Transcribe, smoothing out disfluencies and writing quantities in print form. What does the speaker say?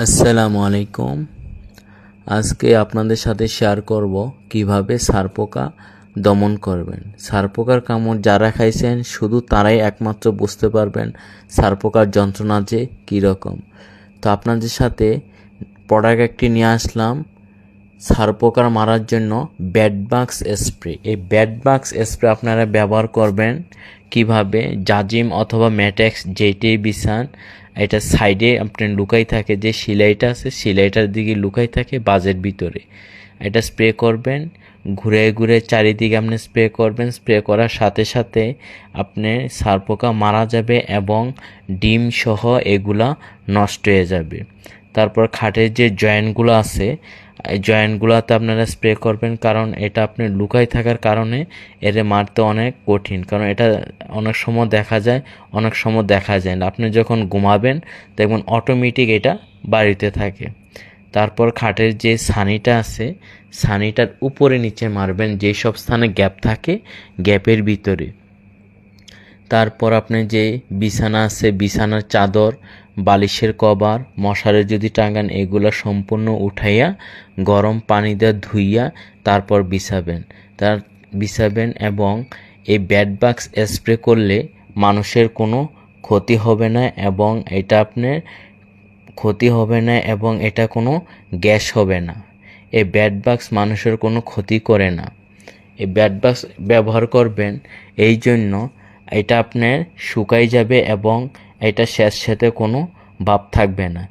আসসালামু আলাইকুম। আজকে আপনাদের সাথে শেয়ার করব কিভাবে ছারপোকা দমন করবেন। ছারপোকার কামড় যারা খাইছেন শুধু তারাই একমাত্র বুঝতে পারবেন ছারপোকার যন্ত্রণা যে কীরকম। তো আপনাদের সাথে প্রোডাক্ট একটি নিয়ে আসলাম ছারপোকার মারার জন্য বেডবাক্স স্প্রে। এই বেডবাক্স স্প্রে আপনারা ব্যবহার করবেন কিভাবে, জাজিম অথবা ম্যাটেক্স যেইটাই বিছান, এটা সাইডে আপনার লুকাই থাকে, যে সেলাইটা আছে সেলাইটার দিকে লুকাই থাকে বাজের ভিতরে। এটা স্প্রে করবেন, ঘুরে ঘুরে চারিদিকে আপনি স্প্রে করবেন। স্প্রে করার সাথে সাথে আপনি ছারপোকা মারা যাবে এবং ডিম সহ এগুলা নষ্ট হয়ে যাবে। তারপর খাটের যে জয়েন্টগুলো আছে এই জয়েন্টগুলোতে আপনারা স্প্রে করবেন, কারণ এটা আপনি লুকাই থাকার কারণে এর মারতে অনেক কঠিন। কারণ এটা অনেক সময় দেখা যায়, অনেক সময় দেখা যায় না। আপনি যখন ঘুমাবেন দেখবেন অটোমেটিক এটা বাড়িতে থাকে। তারপর খাটের যে ছানিটা আছে ছানিটার উপরে নিচে মারবেন, যেসব স্থানে গ্যাপ থাকে গ্যাপের ভিতরে। তারপর আপনি যে বিছানা আছে বিছানার চাদর, বালিশের কভার, মশারি যদি টাঙান এগুলো সম্পূর্ণ উঠাইয়া গরম পানি দিয়ে ধুইয়া তারপর বিছাবেন এবং এই বেডবাক্স স্প্রে করলে মানুষের কোনো ক্ষতি হবে না এবং এটা কোনো গ্যাস হবে না। এই বেডবাক্স মানুষের কোনো ক্ষতি করে না। এই বেডবাক্স ব্যবহার করবেন এই জন্য এটা আপনার শুকাই যাবে এবং এটা স্যাঁতস্যাঁতে কোনো ভাব থাকবে না।